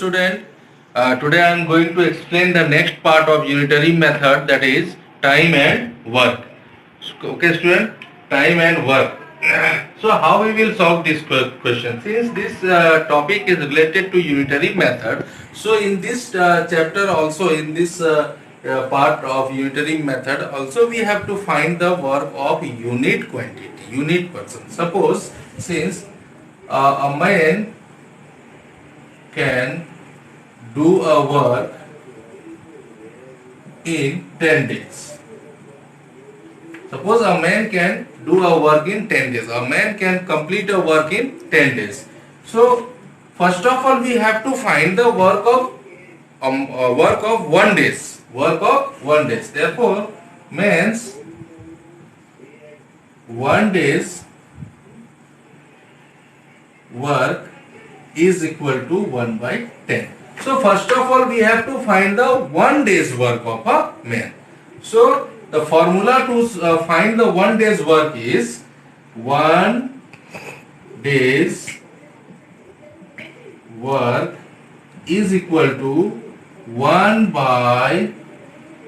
student. Today I am going to explain the next part of unitary method, that is time and work. Okay student, time and work. So how we will solve this question? Since this topic is related to unitary method, so in this chapter also, in this part of unitary method also, we have to find the work of unit quantity, unit person. Suppose since a man can do a work in 10 days. Suppose a man can do a work in 10 days. A man can complete a work in 10 days. So, first of all, we have to find the work of 1 days. Work of 1 days. Therefore, man's 1 day's work is equal to 1 by 10. So first of all we have to find the 1 day's work of a man. So the formula to find the 1 day's work is 1 day's work is equal to 1 by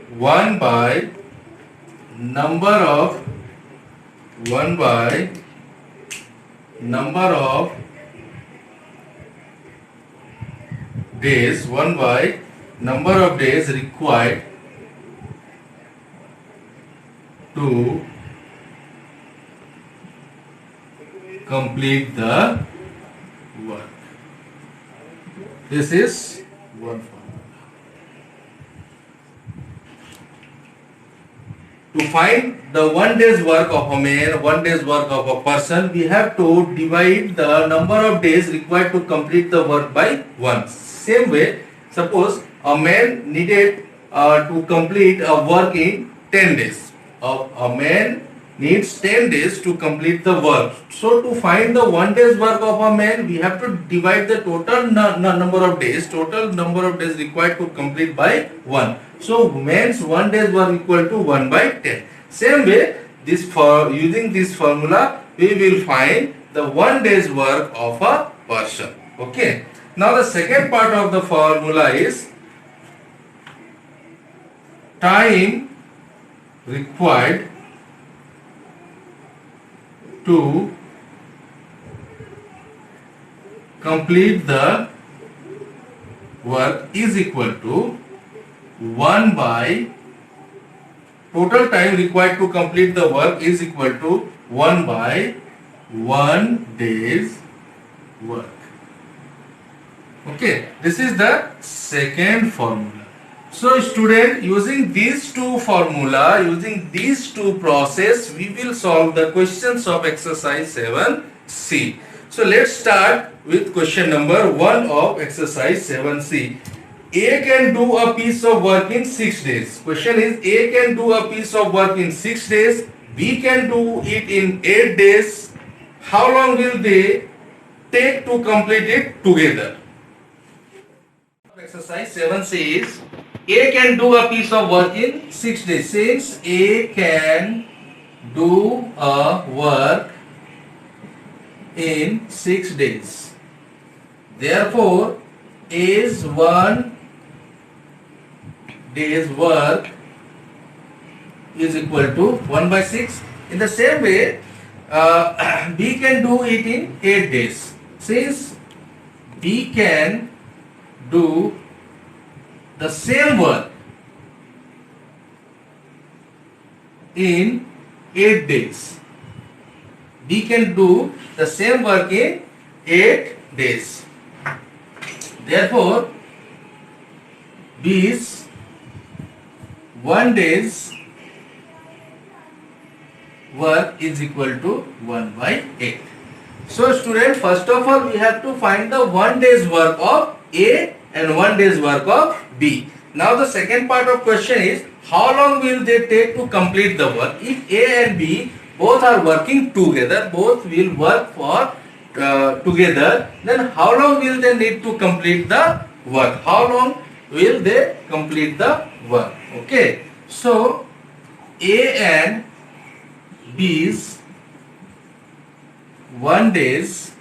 number of days, 1 by number of days required to complete the work. This is one formula. To find the 1 day's work of a man, 1 day's work of a person, we have to divide the number of days required to complete the work by 1. Same way, suppose a man needed to complete a work in 10 days. A man needs 10 days to complete the work. So to find the 1 day's work of a man, we have to divide the total number of days required to complete by 1. So man's 1 day's work equal to 1 by 10. Same way, using this formula, we will find the 1 day's work of a person. Okay. Now the second part of the formula is time required to complete the work is equal to 1 by total time required to complete the work is equal to 1 by 1 day's work. Okay, this is the second formula. So student, using these two formula, using these two process, we will solve the questions of exercise 7C. So let's start with question number 1 of exercise 7C. A can do a piece of work in 6 days. Question is, A can do a piece of work in 6 days, B can do it in 8 days. How long will they take to complete it together? Exercise 7 says A can do a piece of work in 6 days. Since A can do a work in 6 days, therefore A's 1 day's work is equal to 1 by 6. In the same way, B can do it in 8 days. Since B can do the same work in 8 days. B can do the same work in 8 days. Therefore, B's 1 day's work is equal to 1 by 8. So student, first of all we have to find the 1 day's work of A and 1 day's work of B. Now the second part of question is, how long will they take to complete the work? If A and B both are working together, both will work for together, then how long will they need to complete the work? How long will they complete the work? Okay. So A and B's 1 day's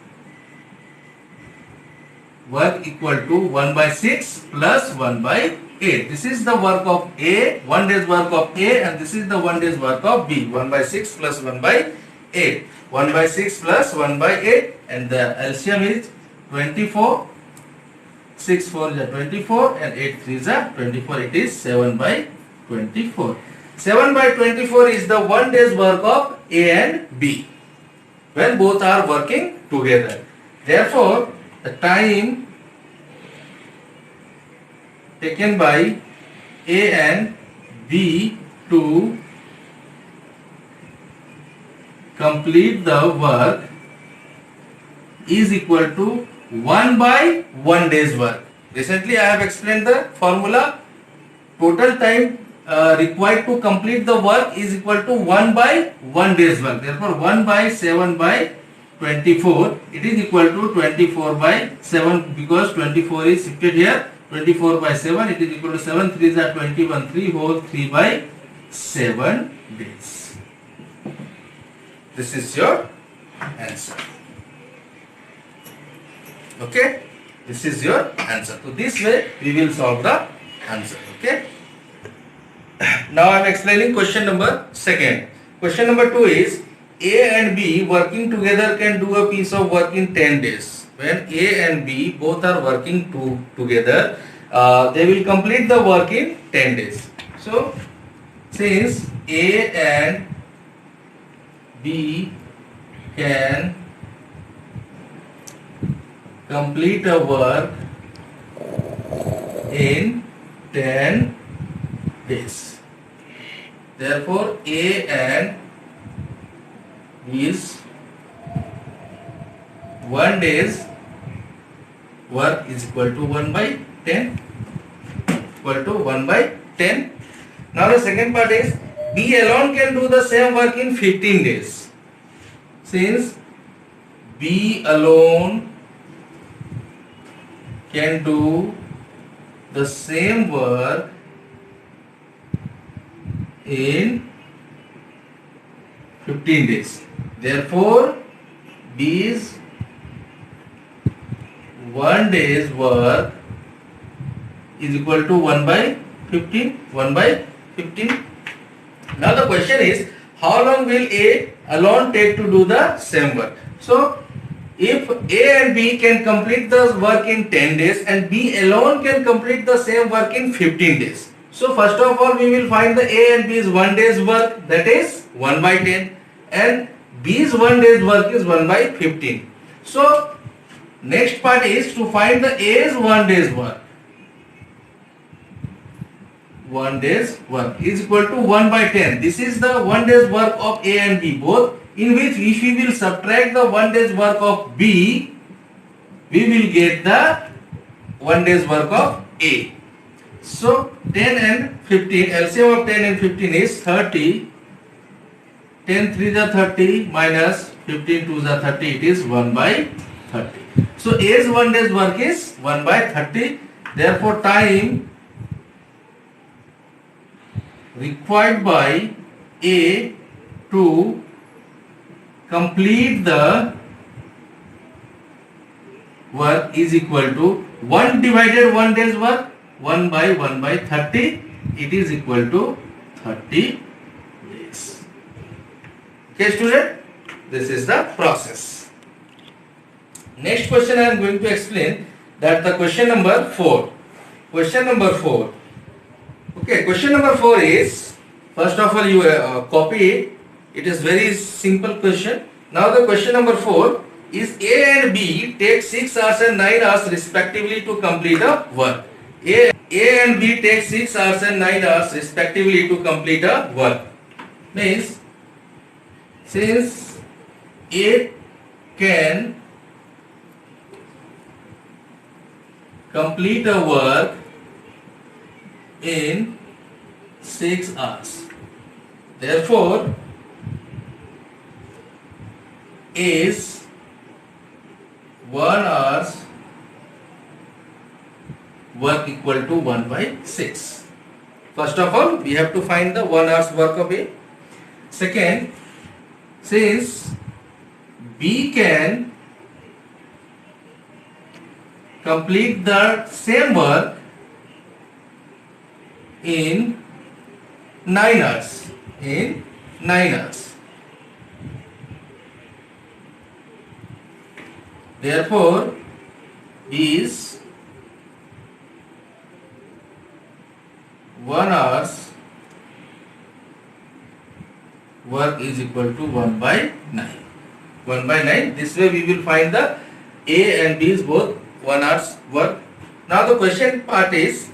work equal to 1 by 6 plus 1 by 8. This is the work of A, 1 day's work of A, and this is the 1 day's work of B. 1 by 6 plus 1 by 8. 1 by 6 plus 1 by 8, and the LCM is 24. 6 4 is 24 and 8 3 is 24. It is 7 by 24. 7 by 24 is the 1 day's work of A and B when both are working together. Therefore, the time taken by A and B to complete the work is equal to 1 by 1 day's work. Recently I have explained the formula. Total time required to complete the work is equal to 1 by 1 day's work. Therefore 1 by 7 by 24, it is equal to 24 by 7, because 24 is shifted here. 24 by 7, it is equal to 7 3s are 21, 3 whole 3 by 7 days. This is your answer. Okay, this is your answer. So this way we will solve the answer. Okay. Now I am explaining question number 2. Question number 2 is A and B working together can do a piece of work in 10 days. When A and B both are working together, they will complete the work in 10 days. So since A and B can complete a work in 10 days. Therefore, A and B's 1 day's work is equal to 1 by 10. Equal to 1 by 10. Now the second part is B alone can do the same work in 15 days. Since B alone can do the same work in 15 days. Therefore, B's 1 day's work is equal to 1 by 15. 1 by 15. Now the question is, how long will A alone take to do the same work? So, if A and B can complete the work in 10 days and B alone can complete the same work in 15 days. So first of all we will find the A and B's 1 day's work, that is 1 by 10, and B's 1 day's work is 1 by 15. So next part is to find the A's 1 day's work. 1 day's work is equal to 1 by 10. This is the 1 day's work of A and B both, in which if we will subtract the 1 day's work of B, we will get the 1 day's work of A. So 10 and 15, LCM of 10 and 15 is 30. 10 3s are 30 minus 15 2s are 30, it is 1 by 30. So A's 1 day's work is 1 by 30. Therefore time required by A to complete the work is equal to 1 divided 1 day's work, 1 by 30, it is equal to 30 days. Okay student, this is the process. Next question I am going to explain, that the question number 4. Question number 4. Okay, question number 4 is, first of all you copy it. It is very simple question. Now the question number 4 is A and B take 6 hours and 9 hours respectively to complete a work. A and B take 6 hours and 9 hours respectively to complete a work. Means since A can complete a work in 6 hours, therefore A's 1 hour's work equal to 1 by 6. First of all, we have to find the 1 hour's work of A. Second, since B can complete the same work in 9 hours. In 9 hours. Therefore, is 1 hours work is equal to 1 by 9. 1 by 9. This way we will find the A and B is both 1 hour's work. Now the question part is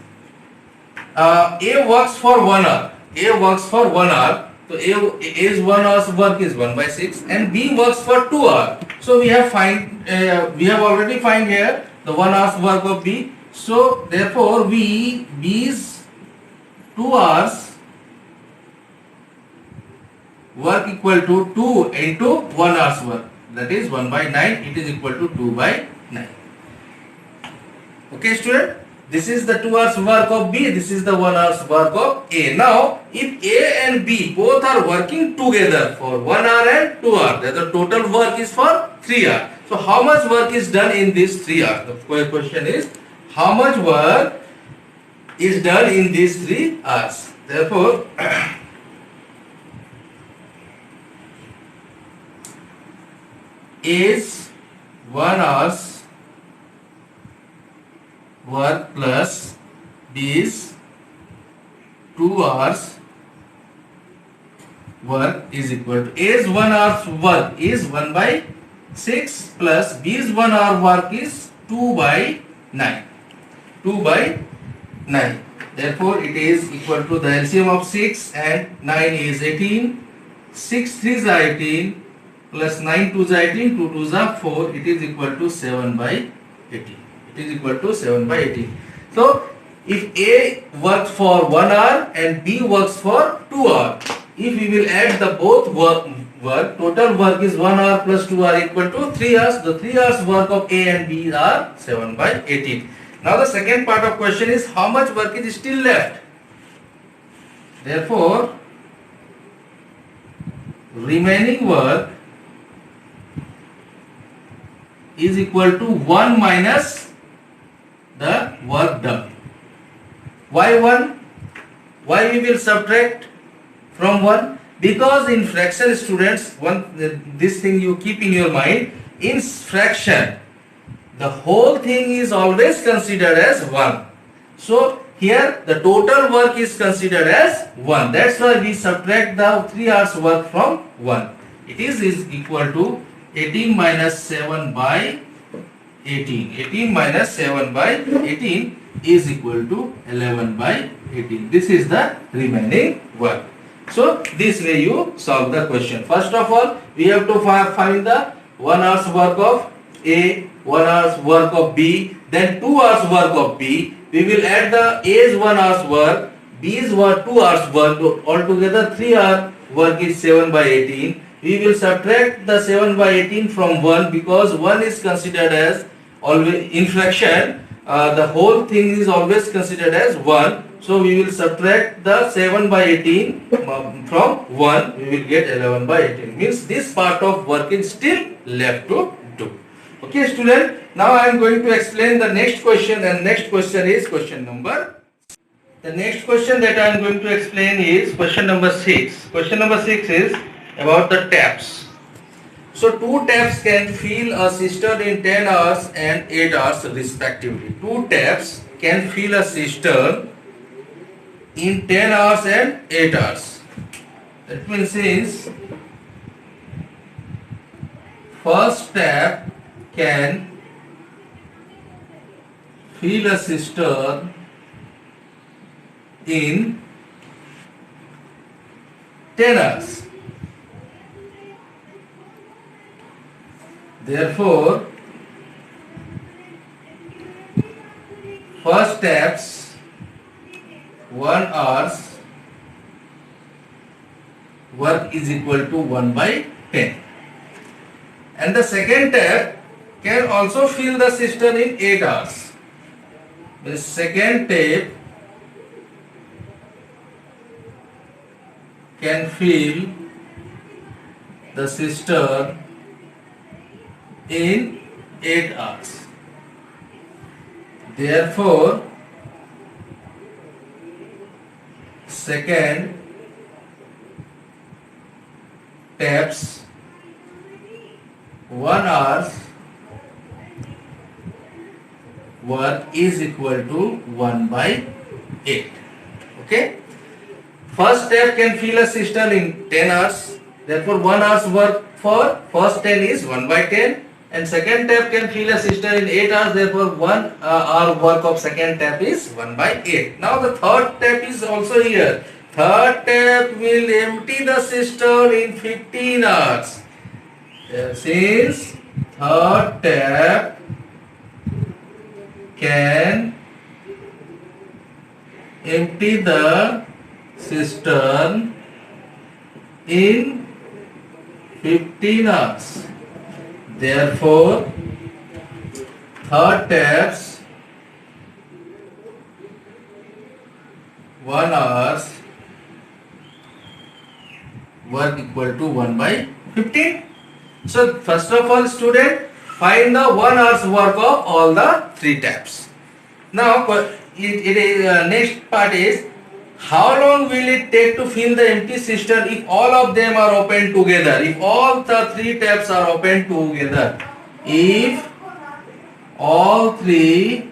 A works for 1 hour. A works for 1 hour. So A's 1 hour's work is 1 by 6 and B works for 2 hours. So we have already find here the 1 hour's work of B. So therefore B's 2 hours work equal to 2 into 1 hour's work. That is 1 by 9. It is equal to 2 by 9. Okay, student? This is the 2 hours work of B. This is the 1 hour's work of A. Now, if A and B both are working together for 1 hour and 2 hours, then the total work is for 3 hours. So, how much work is done in these 3 hours? The question is, how much work is done in these 3 hours? Therefore, A's 1 hour's work plus B's 2 hours work is equal to A's 1 hour's work is 1 by 6 plus B's 1 hour work is 2 by 9. 2 by 9. Therefore, it is equal to the LCM of 6 and 9 is 18. 6 3s are 18 plus 9 2s are 18, 2 2s are 4. It is equal to 7 by 18. It is equal to 7 by 18. So, if A works for 1 hour and B works for 2 hours, if we will add the both work, total work is 1 hour plus 2 hour equal to 3 hours. The 3 hours work of A and B are 7 by 18. Now the second part of question is how much work is still left. Therefore, remaining work is equal to 1 minus the work done. Why 1? Why we will subtract from 1? Because in fraction, students, this thing you keep in your mind, in fraction the whole thing is always considered as 1. So here the total work is considered as 1. That's why we subtract the 3 hours work from 1. It is equal to 18 minus 7 by 18. 18 minus 7 by 18 is equal to 11 by 18. This is the remaining work. So this way you solve the question. First of all, we have to find the 1 hour's work of A, 1 hour's work of B, then 2 hours work of B. We will add the A's 1 hour's work, B's 2 hours work. Altogether 3 hour work is 7 by 18. We will subtract the 7 by 18 from 1 because 1 is considered as always in fraction. The whole thing is always considered as 1. So we will subtract the 7 by 18 from 1. We will get 11 by 18. Means this part of work is still left to do. Okay, student. Now I am going to explain the next question, and next question is question number. The next question that I am going to explain is question number 6. Question number 6 is about the taps. So 2 taps can fill a cistern in 10 hours and 8 hours respectively. 2 taps can fill a cistern in 10 hours and 8 hours. That means since first tap can fill a cistern in 10 hours. Therefore, first tap's 1 hour's work is equal to 1 by 10. And the second tap can also fill the cistern in 8 hours. The second tap can fill the cistern in 8 hours. Therefore, second taps 1 hours work is equal to 1 by 8. Okay. First step can fill a cistern in 10 hours. Therefore, 1 hour's work for first 10 is 1 by 10. And second tap can fill a cistern in 8 hours. Therefore, 1 hour work of second tap is 1 by 8. Now, the third tap is also here. Third tap will empty the cistern in 15 hours. Since third tap can empty the cistern in 15 hours. Therefore, third taps 1 hours work equal to 1 by 15. So, first of all, student, find the 1 hour's work of all the 3 taps. Now, next part is, how long will it take to fill the empty cistern if all of them are open together? If all the 3 taps are open together. If all 3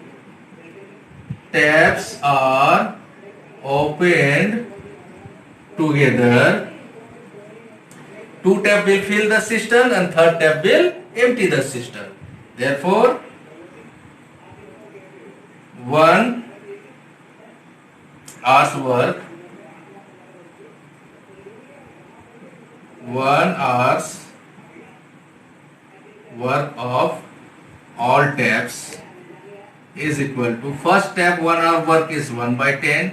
taps are opened together, 2 tap will fill the cistern and third tap will empty the cistern. Therefore, 1 hour's work, 1 hour's work of all taps is equal to, first tap 1 hour work is 1 by 10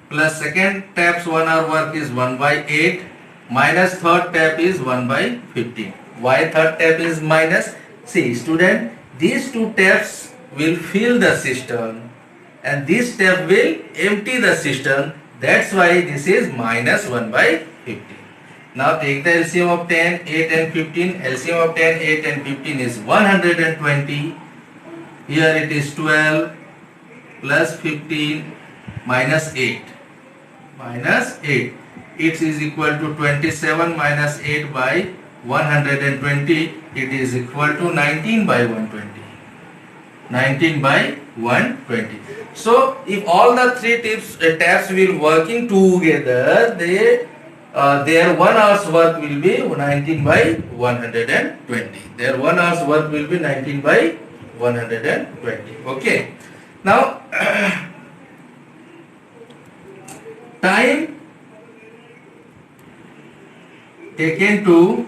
plus second tap's 1 hour work is 1 by 8 minus third tap is 1 by 15. Why third tap is minus? See, student, these 2 taps will fill the cistern and this tap will empty the cistern. That's why this is minus 1 by 15. Now take the LCM of 10, 8 and 15. LCM of 10, 8 and 15 is 120. Here it is 12 plus 15 minus 8. Minus 8. It is equal to 27 minus 8 by 120. It is equal to 19 by 120. 19 by 120. So, if all the 3 taps will working together, their 1 hour's work will be 19 by 120. Their 1 hour's work will be 19 by 120. Okay. Now, time taken to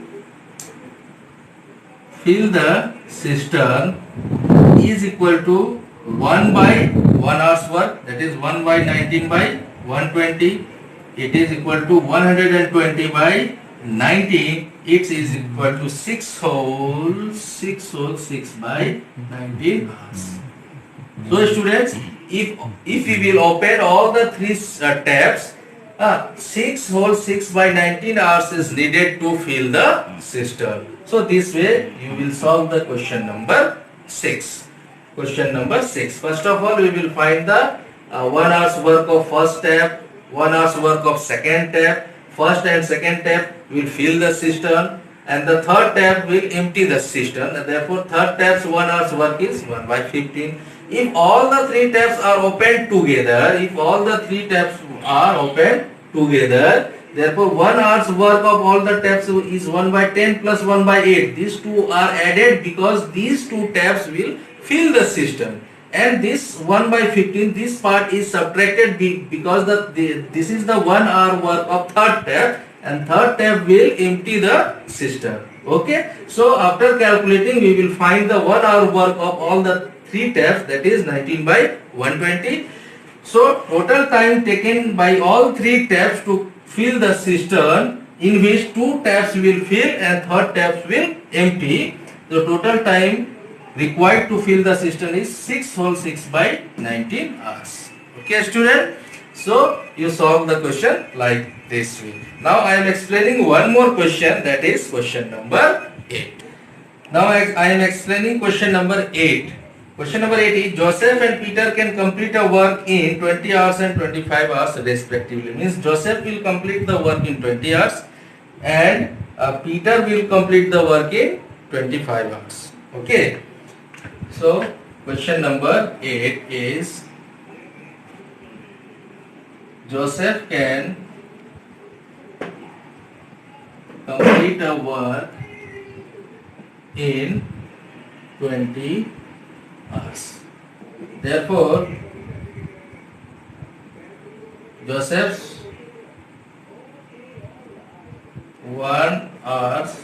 fill the cistern is equal to 1 by 1 hour's work, that is 1 by 19 by 120. It is equal to 120 by 19. It is equal to 6 whole 6 by 19 hours. So students, if we will open all the 3 taps, 6 whole 6 by 19 hours is needed to fill the cistern. So this way you will solve the question number 6. Question number 6. First of all, we will find the 1 hour's work of first tap, 1 hour's work of second tap. First and second tap will fill the cistern and the third tap will empty the cistern. And therefore, third tap's 1 hour's work is 1 by 15. If all the 3 taps are open together, therefore 1 hour's work of all the taps is 1 by 10 plus 1 by 8. These 2 are added because these 2 taps will fill the cistern. And this 1 by 15, this part is subtracted because this is the 1 hour work of third tap and third tap will empty the cistern. Okay. So after calculating, we will find the 1 hour work of all the 3 taps, that is 19 by 120. So total time taken by all 3 taps to fill the cistern, in which 2 taps will fill and third taps will empty. The total time required to fill the cistern is 6 whole 6 by 19 hours. Okay student. So you solve the question like this way. Now I am explaining one more question, that is question number 8. Now I am explaining question number 8. Question number 8 is Joseph and Peter can complete a work in 20 hours and 25 hours respectively. Means Joseph will complete the work in 20 hours and Peter will complete the work in 25 hours. Okay. So question number 8 is Joseph can complete a work in 20 hours. Therefore, Joseph's 1 hour's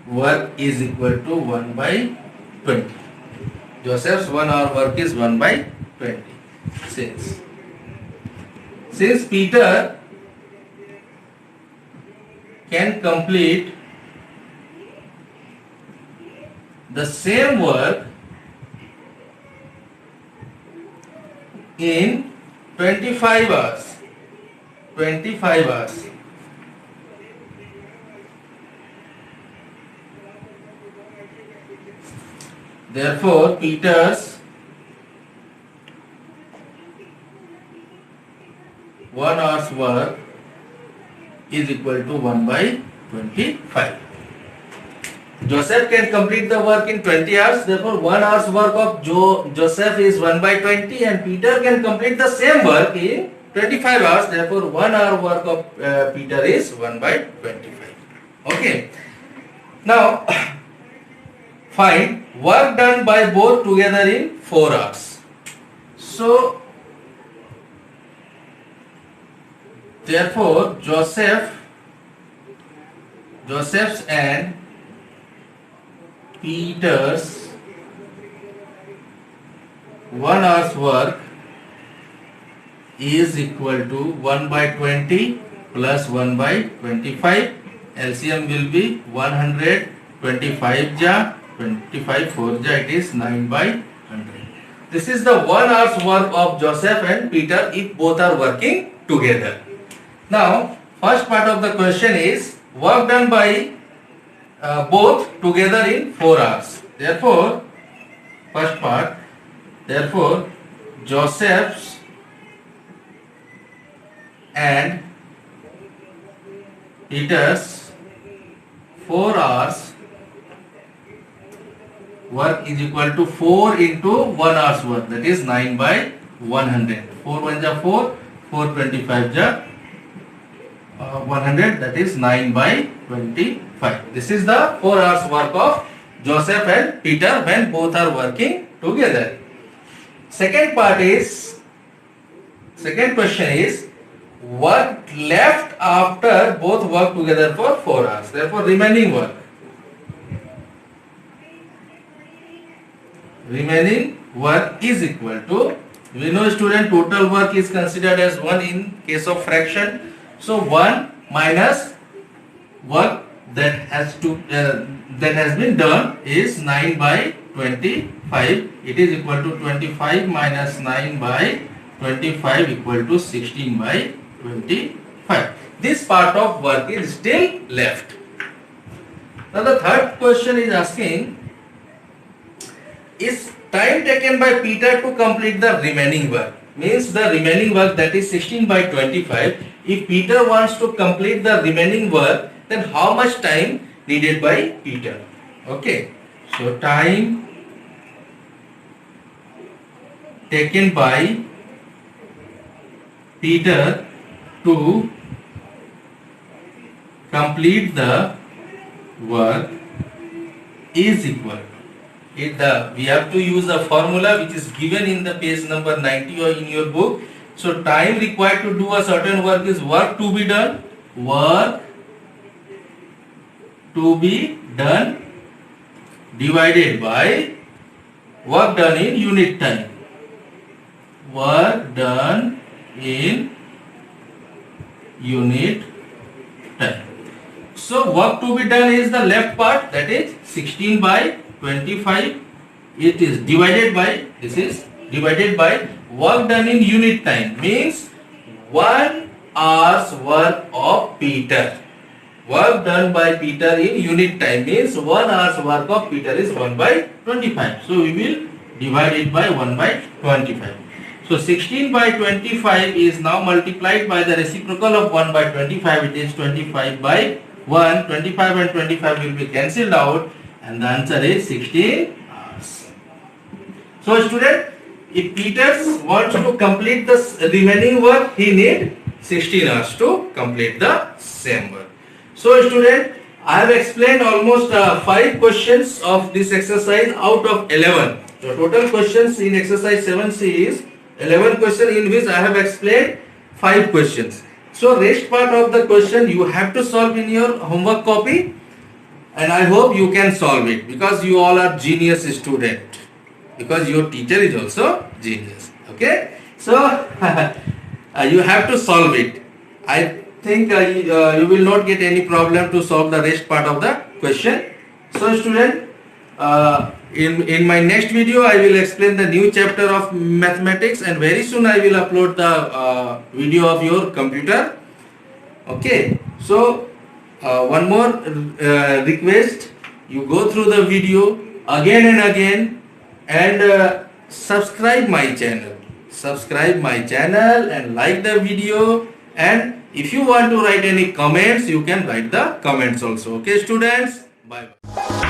work is equal to 1 by 20. Joseph's 1 hour work is 1 by 20. Since Peter can complete the same work in 25 hours. 25 hours. Therefore, Peter's 1 hour's work is equal to 1 by 25. Joseph can complete the work in 20 hours. Therefore, 1 hour's work of Joseph is 1 by 20 and Peter can complete the same work in 25 hours. Therefore, 1 hour work of Peter is 1 by 25. Okay. Now, find work done by both together in 4 hours. So, therefore, Joseph's and Peter's 1 hour's work is equal to 1 by 20 plus 1 by 25. LCM will be 125 ja 25 4 ja, it is 9 by 100. This is the 1 hour's work of Joseph and Peter if both are working together. Now, first part of the question is work done by both together in 4 hours. Therefore, first part, therefore, Joseph's and Peter's 4 hours work is equal to 4 into 1 hour's work, that is 9 by 100. 4 1 ja 4, 425 ja 100, that is 9 by 25. This is the 4 hours work of Joseph and Peter when both are working together. Second question is work left after both work together for 4 hours. Therefore, remaining work is equal to, we know student total work is considered as 1 in case of fraction. So 1 minus work that has been done is 9 by 25. It is equal to 25 minus 9 by 25 equal to 16 by 25. This part of work is still left. Now the third question is asking, is time taken by Peter to complete the remaining work? Means the remaining work, that is 16 by 25. If Peter wants to complete the remaining work, then how much time needed by Peter? Okay. So time taken by Peter to complete the work is equal. We have to use a formula which is given in the page number 90 or in your book. So time required to do a certain work is work to be done. Work to be done divided by work done in unit time. Work done in unit time. So work to be done is the left part, that is 16 by 25. It is divided by, this is divided by work done in unit time, means 1 hour's work of Peter. work done by Peter in unit time means 1 hour's work of Peter is 1 by 25. So we will divide it by 1 by 25. So 16 by 25 is now multiplied by the reciprocal of 1 by 25. It is 25 by 1. 25 and 25 will be cancelled out and the answer is 16 hours. So student, if Peter wants to complete the remaining work, he need 16 hours to complete the same work. So student, I have explained almost 5 questions of this exercise out of 11. The total questions in exercise 7C is 11 questions, in which I have explained 5 questions. So rest part of the question you have to solve in your homework copy, and I hope you can solve it because you all are genius student, because your teacher is also genius. Okay, so you have to solve it. I think you will not get any problem to solve the rest part of the question. So student, in my next video I will explain the new chapter of mathematics, and very soon I will upload the video of your computer. Okay, so one more request, you go through the video again and again and subscribe my channel and like the video, and if you want to write any comments you can write the comments also. Okay students, bye bye.